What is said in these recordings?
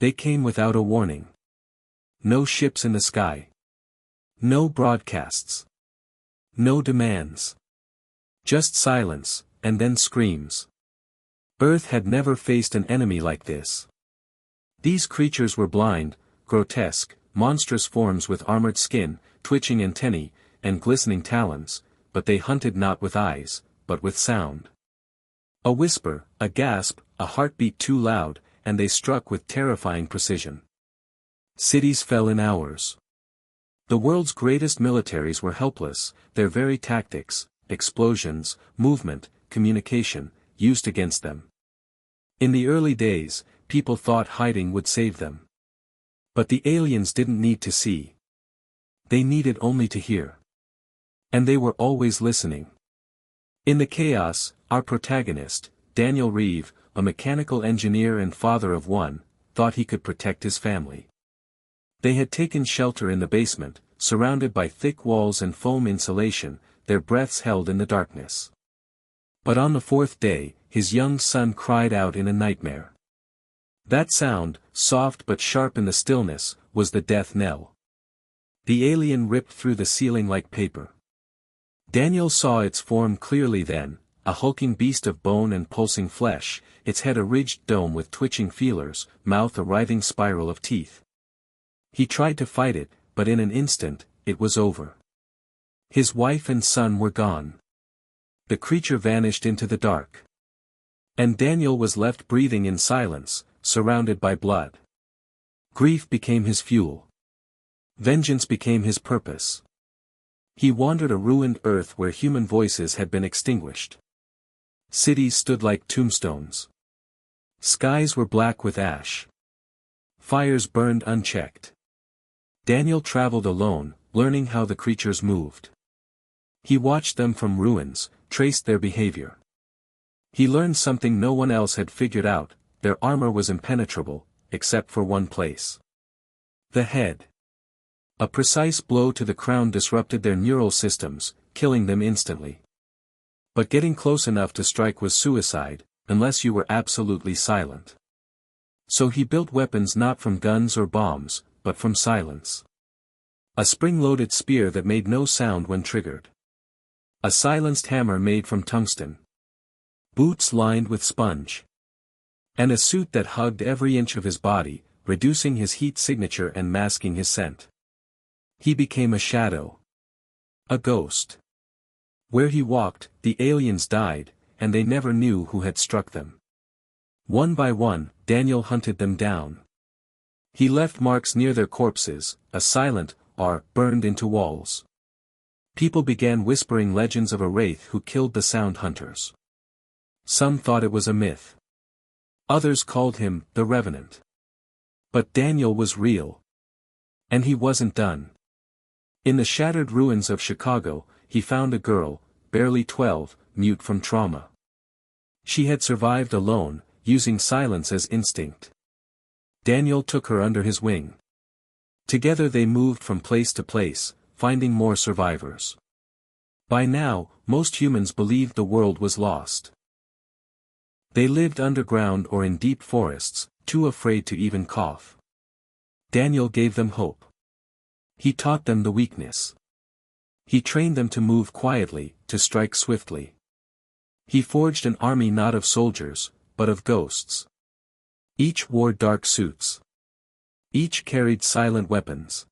They came without a warning. No ships in the sky. No broadcasts. No demands. Just silence, and then screams. Earth had never faced an enemy like this. These creatures were blind, grotesque, monstrous forms with armored skin, twitching antennae, and glistening talons, but they hunted not with eyes, but with sound. A whisper, a gasp, a heartbeat too loud, and they struck with terrifying precision. Cities fell in hours. The world's greatest militaries were helpless, their very tactics, explosions, movement, communication, used against them. In the early days, people thought hiding would save them. But the aliens didn't need to see. They needed only to hear. And they were always listening. In the chaos, our protagonist, Daniel Reeve, a mechanical engineer and father of one, thought he could protect his family. They had taken shelter in the basement, surrounded by thick walls and foam insulation, their breaths held in the darkness. But on the fourth day, his young son cried out in a nightmare. That sound, soft but sharp in the stillness, was the death knell. The alien ripped through the ceiling like paper. Daniel saw its form clearly then, a hulking beast of bone and pulsing flesh, its head a ridged dome with twitching feelers, mouth a writhing spiral of teeth. He tried to fight it, but in an instant, it was over. His wife and son were gone. The creature vanished into the dark. And Daniel was left breathing in silence, surrounded by blood. Grief became his fuel. Vengeance became his purpose. He wandered a ruined earth where human voices had been extinguished. Cities stood like tombstones. Skies were black with ash. Fires burned unchecked. Daniel traveled alone, learning how the creatures moved. He watched them from ruins, traced their behavior. He learned something no one else had figured out: their armor was impenetrable, except for one place. The head. A precise blow to the crown disrupted their neural systems, killing them instantly. But getting close enough to strike was suicide, unless you were absolutely silent. So he built weapons not from guns or bombs, but from silence. A spring-loaded spear that made no sound when triggered. A silenced hammer made from tungsten. Boots lined with sponge. And a suit that hugged every inch of his body, reducing his heat signature and masking his scent. He became a shadow. A ghost. Where he walked, the aliens died, and they never knew who had struck them. One by one, Daniel hunted them down. He left marks near their corpses, a silent R burned into walls. People began whispering legends of a wraith who killed the sound hunters. Some thought it was a myth. Others called him the Revenant. But Daniel was real. And he wasn't done. In the shattered ruins of Chicago, he found a girl, barely 12, mute from trauma. She had survived alone, using silence as instinct. Daniel took her under his wing. Together they moved from place to place, finding more survivors. By now, most humans believed the world was lost. They lived underground or in deep forests, too afraid to even cough. Daniel gave them hope. He taught them the weakness. He trained them to move quietly, to strike swiftly. He forged an army not of soldiers, but of ghosts. Each wore dark suits. Each carried silent weapons.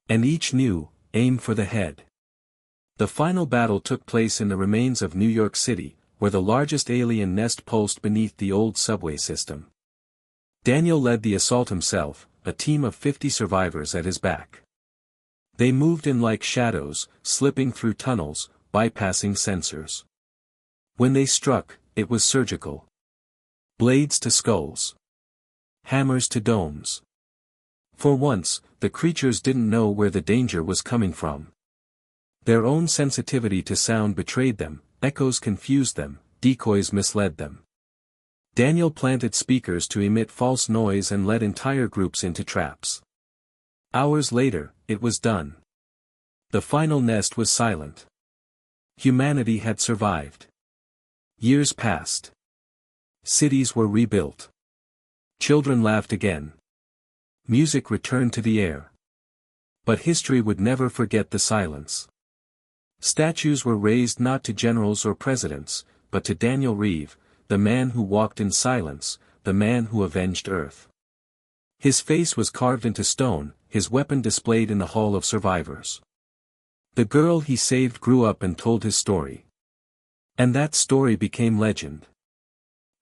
And each knew, aim for the head. The final battle took place in the remains of New York City, where the largest alien nest pulsed beneath the old subway system. Daniel led the assault himself, a team of 50 survivors at his back. They moved in like shadows, slipping through tunnels, bypassing sensors. When they struck, it was surgical. Blades to skulls. Hammers to domes. For once, the creatures didn't know where the danger was coming from. Their own sensitivity to sound betrayed them, echoes confused them, decoys misled them. Daniel planted speakers to emit false noise and led entire groups into traps. Hours later, it was done. The final nest was silent. Humanity had survived. Years passed. Cities were rebuilt. Children laughed again, Music returned to the air. But history would never forget the silence. Statues were raised not to generals or presidents, but to Daniel Reeve, the man who walked in silence, the man who avenged Earth. His face was carved into stone, his weapon displayed in the Hall of Survivors. The girl he saved grew up and told his story. And that story became legend.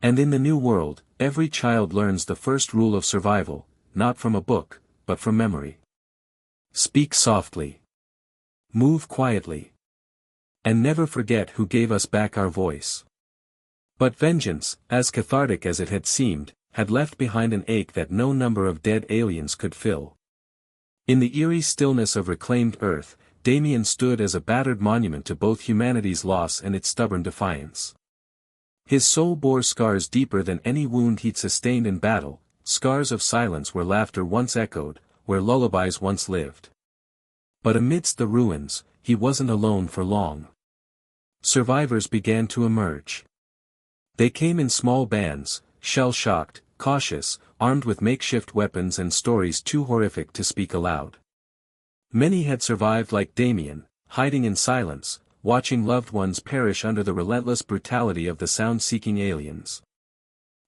And in the new world, every child learns the first rule of survival, not from a book, but from memory. Speak softly. Move quietly. And never forget who gave us back our voice. But vengeance, as cathartic as it had seemed, had left behind an ache that no number of dead aliens could fill. In the eerie stillness of reclaimed Earth, Damien stood as a battered monument to both humanity's loss and its stubborn defiance. His soul bore scars deeper than any wound he'd sustained in battle, scars of silence where laughter once echoed, where lullabies once lived. But amidst the ruins, he wasn't alone for long. Survivors began to emerge. They came in small bands, shell-shocked, cautious, armed with makeshift weapons and stories too horrific to speak aloud. Many had survived like Damien, hiding in silence, watching loved ones perish under the relentless brutality of the sound-seeking aliens.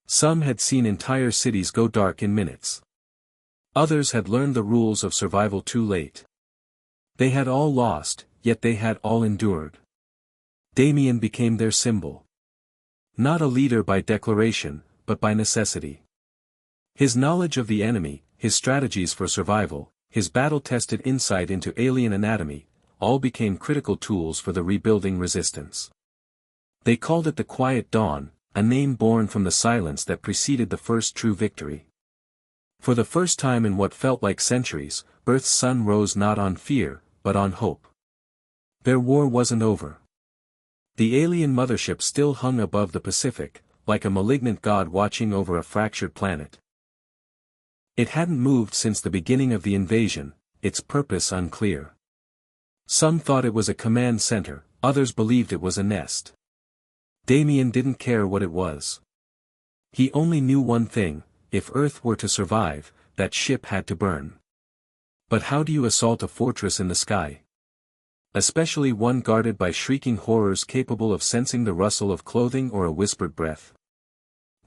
Some had seen entire cities go dark in minutes. Others had learned the rules of survival too late. They had all lost, yet they had all endured. Damien became their symbol. Not a leader by declaration, but by necessity. His knowledge of the enemy, his strategies for survival, his battle-tested insight into alien anatomy, all became critical tools for the rebuilding resistance. They called it the Quiet Dawn, a name born from the silence that preceded the first true victory. For the first time in what felt like centuries, Earth's sun rose not on fear, but on hope. Their war wasn't over. The alien mothership still hung above the Pacific, like a malignant god watching over a fractured planet. It hadn't moved since the beginning of the invasion, its purpose unclear. Some thought it was a command center, others believed it was a nest. Damien didn't care what it was. He only knew one thing: if Earth were to survive, that ship had to burn. But how do you assault a fortress in the sky? Especially one guarded by shrieking horrors capable of sensing the rustle of clothing or a whispered breath.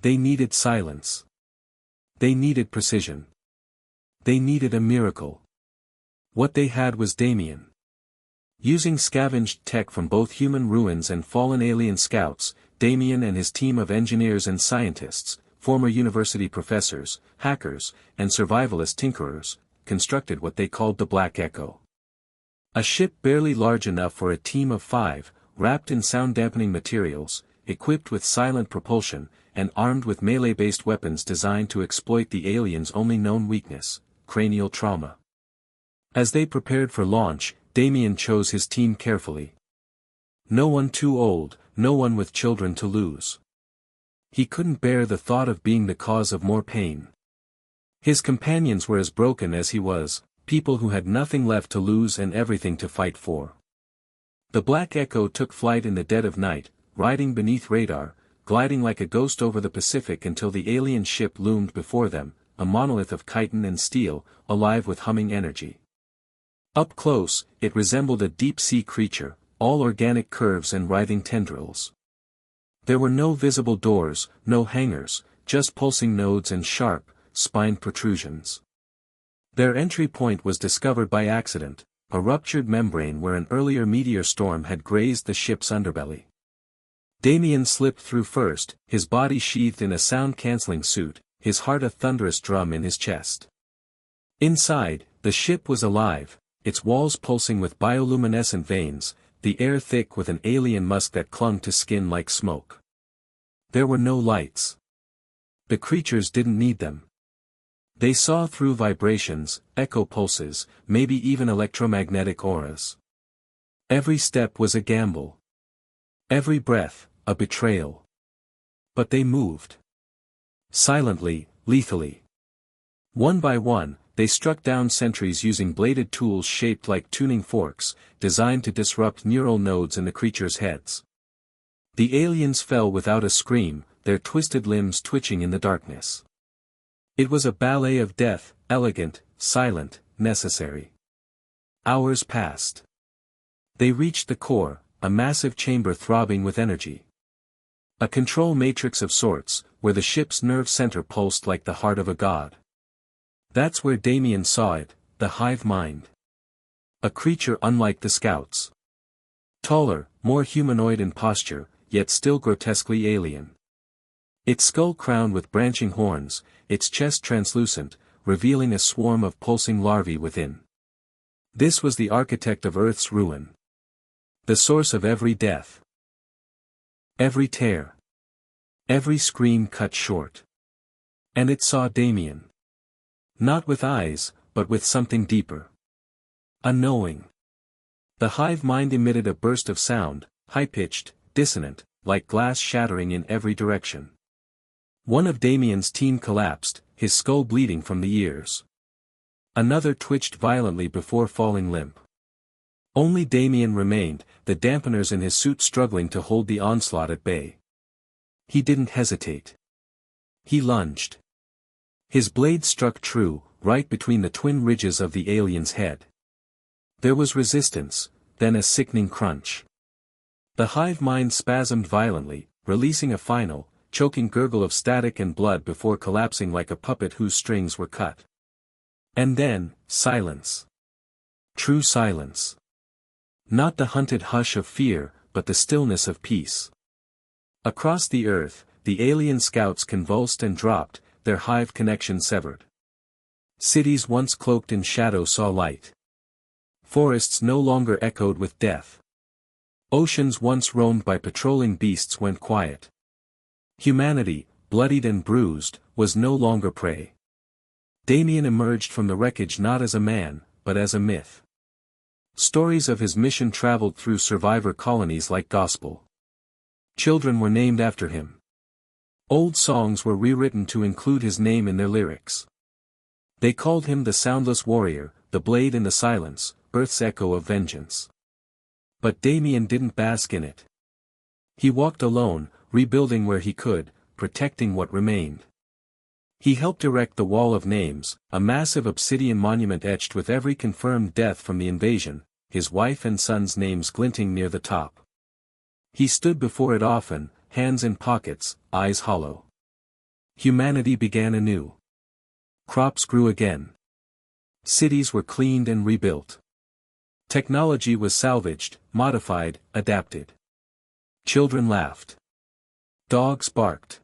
They needed silence. They needed precision. They needed a miracle. What they had was Damien. Using scavenged tech from both human ruins and fallen alien scouts, Damien and his team of engineers and scientists, former university professors, hackers, and survivalist tinkerers, constructed what they called the Black Echo. A ship barely large enough for a team of 5, wrapped in sound-dampening materials, equipped with silent propulsion, and armed with melee-based weapons designed to exploit the aliens' only known weakness, cranial trauma. As they prepared for launch, Damien chose his team carefully. No one too old, no one with children to lose. He couldn't bear the thought of being the cause of more pain. His companions were as broken as he was, people who had nothing left to lose and everything to fight for. The Black Echo took flight in the dead of night, riding beneath radar, gliding like a ghost over the Pacific until the alien ship loomed before them, a monolith of chitin and steel, alive with humming energy. Up close, it resembled a deep-sea creature, all organic curves and writhing tendrils. There were no visible doors, no hangars, just pulsing nodes and sharp, spined protrusions. Their entry point was discovered by accident, a ruptured membrane where an earlier meteor storm had grazed the ship's underbelly. Damien slipped through first, his body sheathed in a sound-canceling suit, his heart a thunderous drum in his chest. Inside, the ship was alive, its walls pulsing with bioluminescent veins, the air thick with an alien musk that clung to skin like smoke. There were no lights. The creatures didn't need them. They saw through vibrations, echo pulses, maybe even electromagnetic auras. Every step was a gamble. Every breath, a betrayal. But they moved. Silently, lethally. One by one, they struck down sentries using bladed tools shaped like tuning forks, designed to disrupt neural nodes in the creatures' heads. The aliens fell without a scream, their twisted limbs twitching in the darkness. It was a ballet of death, elegant, silent, necessary. Hours passed. They reached the core, a massive chamber throbbing with energy. A control matrix of sorts, where the ship's nerve center pulsed like the heart of a god. That's where Damien saw it, the hive mind. A creature unlike the scouts. Taller, more humanoid in posture, yet still grotesquely alien. Its skull crowned with branching horns, its chest translucent, revealing a swarm of pulsing larvae within. This was the architect of Earth's ruin. The source of every death. Every tear. Every scream cut short. And it saw Damien. Not with eyes, but with something deeper. A knowing. The hive mind emitted a burst of sound, high-pitched, dissonant, like glass shattering in every direction. One of Damien's team collapsed, his skull bleeding from the ears. Another twitched violently before falling limp. Only Damien remained, the dampeners in his suit struggling to hold the onslaught at bay. He didn't hesitate. He lunged. His blade struck true, right between the twin ridges of the alien's head. There was resistance, then a sickening crunch. The hive mind spasmed violently, releasing a final, choking gurgle of static and blood before collapsing like a puppet whose strings were cut. And then, silence. True silence. Not the hunted hush of fear, but the stillness of peace. Across the earth, the alien scouts convulsed and dropped, their hive connection severed. Cities once cloaked in shadow saw light. Forests no longer echoed with death. Oceans once roamed by patrolling beasts went quiet. Humanity, bloodied and bruised, was no longer prey. Damien emerged from the wreckage not as a man, but as a myth. Stories of his mission traveled through survivor colonies like gospel. Children were named after him. Old songs were rewritten to include his name in their lyrics. They called him the soundless warrior, the blade in the silence, Earth's echo of vengeance. But Damien didn't bask in it. He walked alone, rebuilding where he could, protecting what remained. He helped erect the Wall of Names, a massive obsidian monument etched with every confirmed death from the invasion, his wife and son's names glinting near the top. He stood before it often, hands in pockets, eyes hollow. Humanity began anew. Crops grew again. Cities were cleaned and rebuilt. Technology was salvaged, modified, adapted. Children laughed. Dogs barked.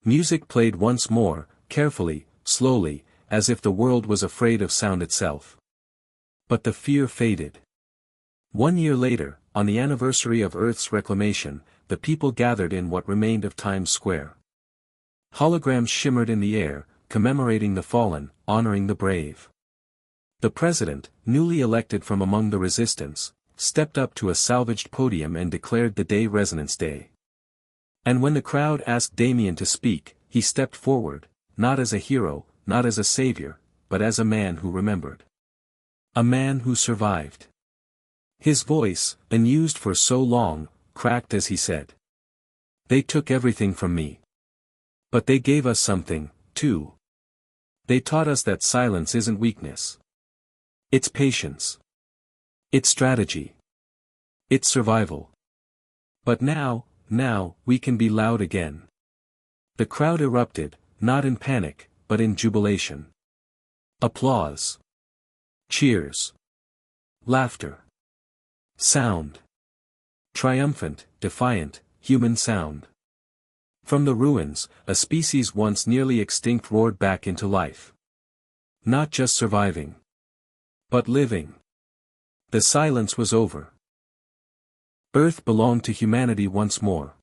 Music played once more, carefully, slowly, as if the world was afraid of sound itself. But the fear faded. 1 year later, on the anniversary of Earth's reclamation, the people gathered in what remained of Times Square. Holograms shimmered in the air, commemorating the fallen, honoring the brave. The president, newly elected from among the resistance, stepped up to a salvaged podium and declared the day Resonance Day. And when the crowd asked Damien to speak, he stepped forward, not as a hero, not as a savior, but as a man who remembered. A man who survived. His voice, unused for so long, cracked as he said. They took everything from me. But they gave us something, too. They taught us that silence isn't weakness. It's patience. It's strategy. It's survival. But now, we can be loud again. The crowd erupted, not in panic, but in jubilation. Applause. Cheers. Laughter. Sound. Triumphant, defiant, human sound. From the ruins, a species once nearly extinct roared back into life. Not just surviving, but living. The silence was over. Earth belonged to humanity once more.